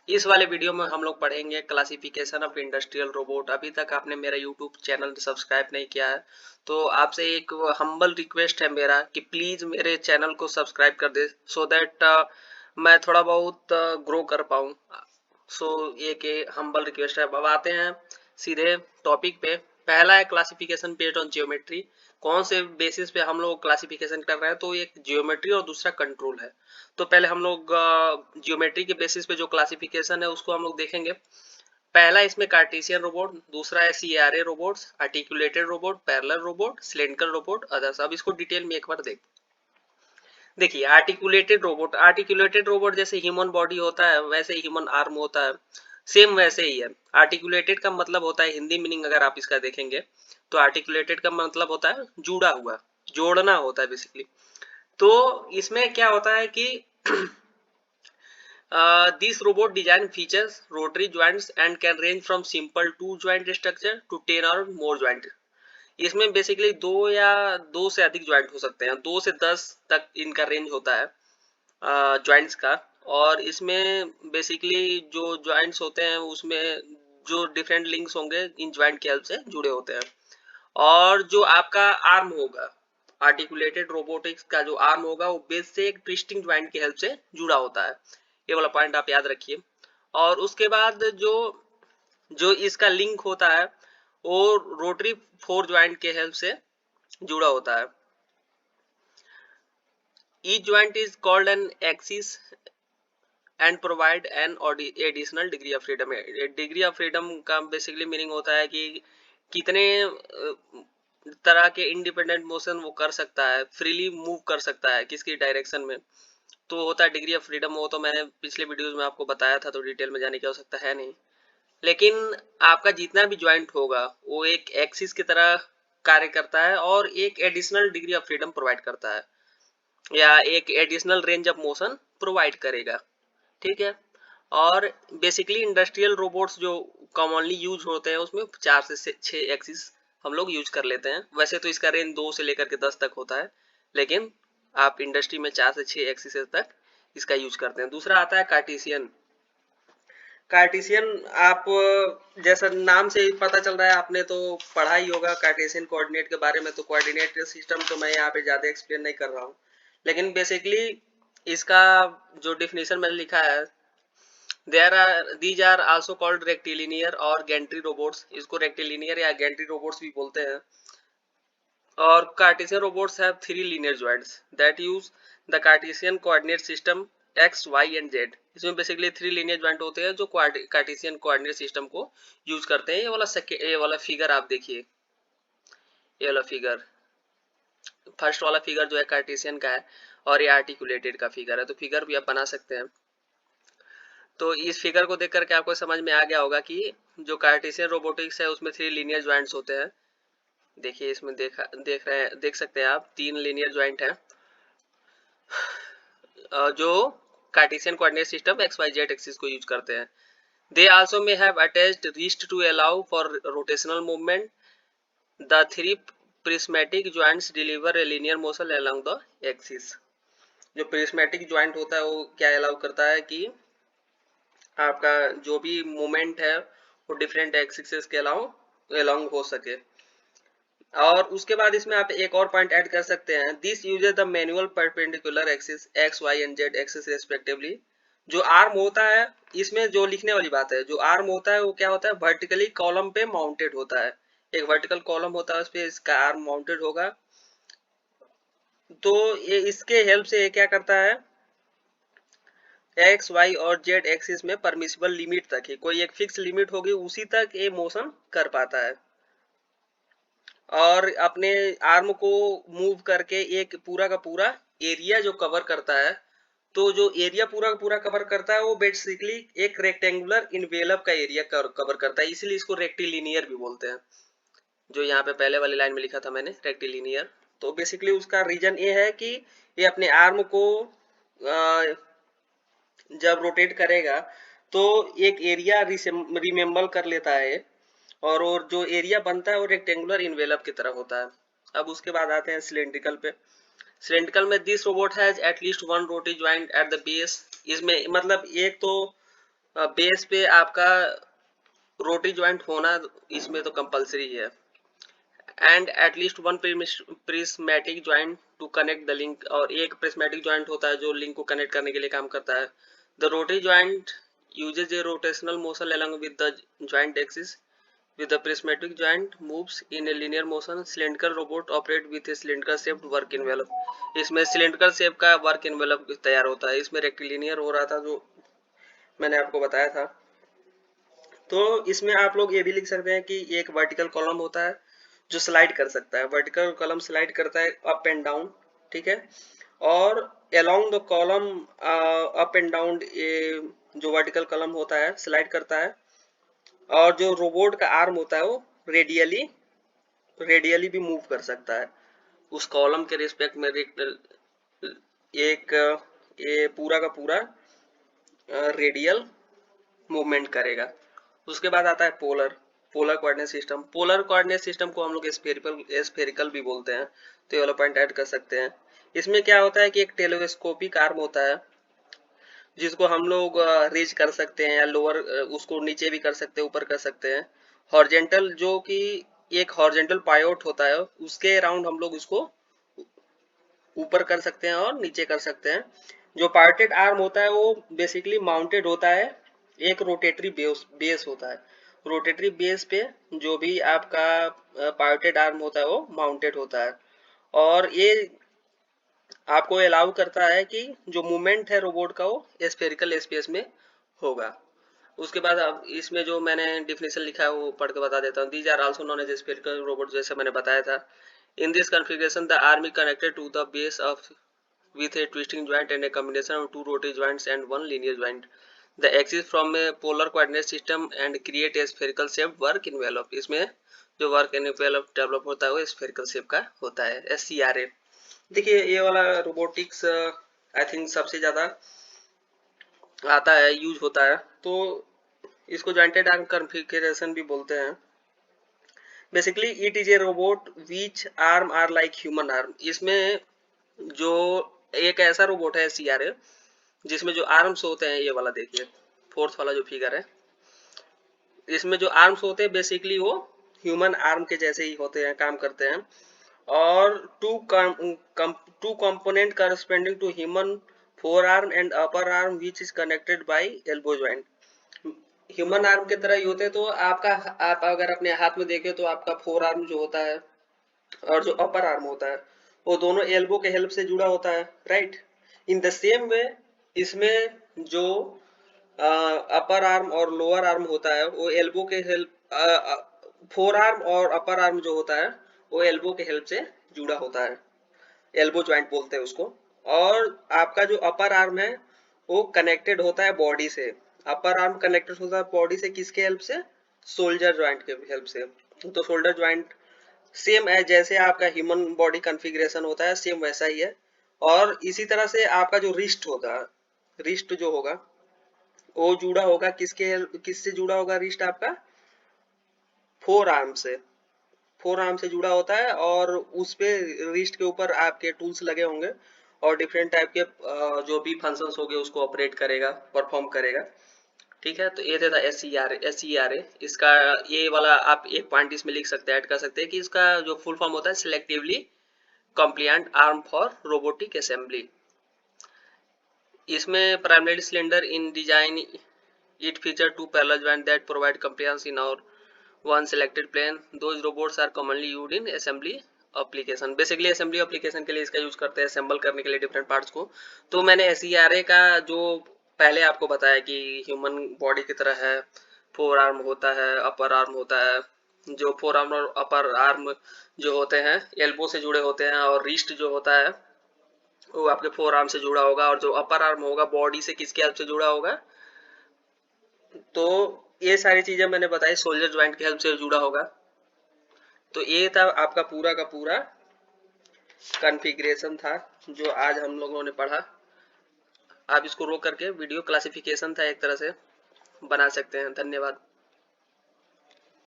इस वाले वीडियो में हम लोग पढ़ेंगे क्लासिफिकेशन ऑफ इंडस्ट्रियल रोबोट। अभी तक आपने मेरा यूट्यूब चैनल सब्सक्राइब नहीं किया है तो आपसे एक हम्बल रिक्वेस्ट है मेरा कि प्लीज मेरे चैनल को सब्सक्राइब कर दे सो दैट मैं थोड़ा बहुत ग्रो कर पाऊँ। सो ये के हम्बल रिक्वेस्ट है। अब आते हैं सीधे टॉपिक पे। पहला है क्लासिफिकेशन बेस्ड ऑन जियोमेट्री। कौन से बेसिस पे हम लोग क्लासिफिकेशन कर रहे हैं, तो एक जियोमेट्री और दूसरा कंट्रोल है। तो पहले हम लोग जियोमेट्री के बेसिस पे जो क्लासिफिकेशन है उसको हम लोग देखेंगे। पहला इसमें कार्टेशियन रोबोट, दूसरा है CRA robots, articulated robot, parallel robot, cylindrical robot, others. अब इसको डिटेल में एक बार देखिए आर्टिकुलेटेड रोबोट जैसे ह्यूमन बॉडी होता है वैसे ह्यूमन आर्म होता है, सेम वैसे ही है। आर्टिकुलेटेड का मतलब होता है, हिंदी मीनिंग अगर आप इसका देखेंगे तो आर्टिकुलेटेड का मतलब होता है जुड़ा हुआ, जोड़ना होता है बेसिकली। तो इसमें क्या होता है कि this robot design features rotary joints and can range from simple 2 joint structure to 10 or more joint। इसमें बेसिकली दो से अधिक ज्वाइंट हो सकते हैं, 2 से 10 तक इनका रेंज होता है ज्वाइंट्स का। और इसमें बेसिकली जो ज्वाइंट्स होते हैं उसमें जो डिफरेंट लिंक्स होंगे इन ज्वाइंट के हेल्प से जुड़े होते हैं। और जो आपका आर्म होगा, आर्टिकुलेटेड रोबोटिक्स का जो आर्म होगा वो बेस से एक ट्विस्टिंग ज्वाइंट की हेल्प से जुड़ा होता है। ये वाला पॉइंट आप याद रखिए। और उसके बाद जो जो इसका लिंक होता है वो रोटरी 4 ज्वाइंट के हेल्प से जुड़ा होता है। Each joint is called an axis and provide an additional degree of freedom. Degree of freedom का बेसिकली मीनिंग होता है कि कितने तरह के इंडिपेंडेंट मोशन वो कर सकता है, फ्रीली मूव कर सकता है किसकी डायरेक्शन में, तो होता है डिग्री ऑफ फ्रीडम। वो तो मैंने पिछले वीडियोस में आपको बताया था तो डिटेल में जाने की आवश्यकता है नहीं। लेकिन आपका जितना भी ज्वाइंट होगा वो एक एक्सिस की तरह कार्य करता है और एक additional degree of freedom provide करता है या एक additional range of motion provide करेगा। ठीक है। और बेसिकली इंडस्ट्रियल रोबोट्स जो कॉमनली यूज होते हैं उसमें 4 से 6 एक्सिस हम लोग यूज कर लेते हैं। वैसे तो इसका रेंज 2 से लेकर के 10 तक होता है, लेकिन आप इंडस्ट्री में 4 से 6 एक्सिस तक इसका यूज करते हैं। दूसरा आता है कार्टेशियन। कार्टेशियन आप जैसा नाम से पता चल रहा है, आपने तो पढ़ा ही होगा कार्टेशियन कोऑर्डिनेट के बारे में। तो कोऑर्डिनेट सिस्टम तो मैं यहाँ पे ज्यादा एक्सप्लेन नहीं कर रहा हूँ, लेकिन बेसिकली इसका जो डिफिनेशन मैंने लिखा है, these are also called rectilinear और gantry robots। इसको रेक्टिलिनियर या गैंट्री रोबोट्स भी बोलते हैं। और Cartesian robots have 3 linear joints that use the Cartesian coordinate system x, y and z। इसमें बेसिकली 3 linear joint होते हैं जो कार्टेशियन कोऑर्डिनेट सिस्टम को यूज करते हैं। ये वाला फिगर आप देखिए, ये वाला फिगर, फर्स्ट वाला फिगर जो है कार्टेशियन का है और ये आर्टिकुलेटेड का फिगर है। तो फिगर भी आप बना सकते हैं। तो इस फिगर को देख करके आपको समझ में आ गया होगा कि जो कार्टेशियन रोबोटिक्स है उसमें 3 linear ज्वाइंट्स होते हैं। देखिए इसमें देख सकते हैं आप 3 linear ज्वाइंट है जो Cartesian coordinate system X Y Z axis को यूज करते हैं। They also may have attached wrist to allow for rotational movement. The 3 prismatic joints deliver a linear motion along the axis. जो prismatic joint होता है वो क्या allow करता है कि आपका जो भी मूवमेंट है वो डिफरेंट एक्सिस के अलाउंग हो सके। और उसके बाद इसमें आप एक और पॉइंट ऐड कर सकते हैं, this uses the manual perpendicular axis X Y and Z axis respectively. जो आर्म होता है, इसमें जो लिखने वाली बात है, जो आर्म होता है वो क्या होता है, वर्टिकली कॉलम पे माउंटेड होता है। एक वर्टिकल कॉलम होता है, उस पे इसका आर्म माउंटेड होगा। तो ये इसके हेल्प से ये क्या करता है, एक्स वाई और जेड एक्सिस में परमिसिबल लिमिट तक ही, कोई एक फिक्स लिमिट होगी उसी तक ये मोशन कर पाता है और अपने आर्म को मूव करके एक पूरा का पूरा एरिया जो कवर करता है। तो जो एरिया पूरा का पूरा कवर करता है वो बेसिकली एक रेक्टेंगुलर इन्वेलप का एरिया कवर करता है, इसलिए इसको रेक्टिलिनियर भी बोलते हैं। जो यहाँ पे पहले वाली लाइन में लिखा था मैंने रेक्टिलिनियर। तो बेसिकली उसका रीजन ये है कि ये अपने आर्म को जब रोटेट करेगा तो एक एरिया रिमेम्बर कर लेता है और जो एरिया बनता है वो रेक्टेंगुलर इन्वेलप की तरह होता है। अब उसके बाद आते हैं सिलेंड्रिकल पे। सिलेंड्रिकल में this robot has at least 1 rotary joint at the base. इसमें मतलब एक तो बेस पे आपका रोटरी ज्वाइंट होना इसमें तो कंपलसरी है, and at least one prismatic joint to connect the link, और एक प्रिस्मेटिक ज्वाइंट होता है जो लिंक को कनेक्ट करने के लिए काम करता है। The rotary joint usage A rotational motion along with the joint axis. With the prismatic joint moves in a linear motion, cylindrical robot operate with a cylindrical shaped work envelope. इसमें cylindrical shape का work envelope तैयार होता है। इसमें rectilinear हो रहा था जो मैंने आपको बताया था। तो इसमें आप लोग ये भी लिख सकते हैं कि एक वर्टिकल कॉलम होता है जो स्लाइड कर सकता है, वर्टिकल कॉलम स्लाइड करता है अप एंड डाउन, ठीक है। और along the column up and down जो वर्टिकल कॉलम होता है स्लाइड करता है, और जो रोबोट का आर्म होता है वो रेडियली भी मूव कर सकता है उस कॉलम के रिस्पेक्ट में। एक ये पूरा का पूरा रेडियल मूवमेंट करेगा। उसके बाद आता है polar coordinate system. Polar coordinate system को हम लोग स्फेरिकल भी बोलते हैं, तो ये वाला पॉइंट ऐड कर सकते हैं। इसमें क्या होता है कि एक टेलीस्कोपिक आर्म होता है जिसको हम लोग रीच कर सकते हैं, या लोअर उसको नीचे भी कर सकते हैं, ऊपर कर सकते हैं। हॉरिजेंटल जो कि एक हॉरिजेंटल पायोट होता है उसके अराउंड हम लोग उसको ऊपर कर सकते हैं और नीचे कर सकते हैं। जो पार्टेड आर्म होता है वो बेसिकली माउंटेड होता है, एक रोटेटरी बेस होता है। रोटेटरी बेस पे जो भी आपका पार्टेड आर्म होता है वो माउंटेड होता है, और ये आपको अलाउ करता है कि जो मूवमेंट है रोबोट का वो स्फेरिकल स्पेस में होगा। उसके बाद अब इसमें जो मैंने डिफिनेशन लिखा है वो पढ़ के बता देता हूँ। These are also known as spherical robot, जैसे मैंने बताया था। In this configuration the arm is connected to the base of with a twisting joint and a combination of two rotary joints and one linear joint. The axis from a polar coordinate system and create a spherical shaped work envelope. इसमें जो work envelope develop होता है वो spherical shape का होता है, SCRA। देखिए ये वाला रोबोटिक्स आई थिंक सबसे ज़्यादा आता है, यूज होता है, तो इसको जॉइंटेड आर्म कॉन्फ़िगरेशन भी बोलते हैं। Basically it is a robot which arm are like human arm. इसमें जो एक ऐसा रोबोट है SCRA जिसमें जो आर्म्स होते हैं, ये वाला देखिए फोर्थ वाला जो फिगर है, इसमें जो आर्म्स होते हैं बेसिकली वो ह्यूमन आर्म के जैसे ही होते हैं, काम करते हैं। और two component corresponding to human forearm and upper arm which is connected by elbow joint. Human arm की तरह ही होते हैं, तो आप अगर अपने हाथ में देखें तो आपका फोर आर्म जो होता है और जो अपर आर्म होता है वो दोनों एल्बो के हेल्प से जुड़ा होता है, right. In the same way इसमें जो अपर आर्म और लोअर आर्म होता है वो एल्बो के हेल्प, फोर आर्म और अपर आर्म जो होता है वो एल्बो के हेल्प से जुड़ा होता है, एल्बो ज्वाइंट बोलते हैं उसको। और आपका जो अपर आर्म है वो कनेक्टेड होता है बॉडी से। अपर आर्म कनेक्टेड होता है बॉडी से किसके हेल्प से? शोल्डर ज्वाइंट के हेल्प से। तो शोल्डर ज्वाइंट सेम है जैसे आपका ह्यूमन बॉडी कॉन्फ़िगरेशन होता है, सेम वैसा ही है। और इसी तरह से आपका जो रिस्ट होगा, रिस्ट जो होगा वो जुड़ा होगा किससे जुड़ा होगा? रिस्ट आपका फोर आर्म से, फोर आर्म से जुड़ा होता है, और उस पे रिस्ट के ऊपर आपके टूल्स लगे होंगे और डिफरेंट टाइप के जो भी फंक्शंस होंगे उसको ऑपरेट करेगा, परफॉर्म करेगा, ठीक है। तो ये था SCRA। इसका ये वाला आप एक पॉइंट इसमें लिख सकते हैं, ऐड कर सकते हैं कि इसका जो फुल फॉर्म होता है selectively compliant arm for robotic assembly. इसमें primary cylinder in design it feature to parallel joint that provide compliance in और one selected plane. Those robots are commonly used in assembly application. Basically assembly application के लिए इसका use करते हैं, assemble करने के लिए डिफरेंट पार्ट्स को। तो मैंने SCRA का जो पहले आपको बताया कि ह्यूमन बॉडी की तरह है, फोर आर्म होता है, अपर आर्म होता है। जो फोर आर्म और अपर आर्म जो होते हैं एल्बो से जुड़े होते हैं, और रिस्ट जो होता है वो आपके फोर आर्म से जुड़ा होगा, और जो अपर आर्म होगा बॉडी से किसके हेल्प से जुड़ा होगा? तो ये सारी चीजें मैंने बताई, शोल्डर ज्वाइंट के हेल्प से जुड़ा होगा। तो ये था आपका पूरा का पूरा कॉन्फ़िगरेशन था जो आज हम लोगों ने पढ़ा। आप इसको रोक करके वीडियो क्लासिफिकेशन था एक तरह से बना सकते हैं। धन्यवाद।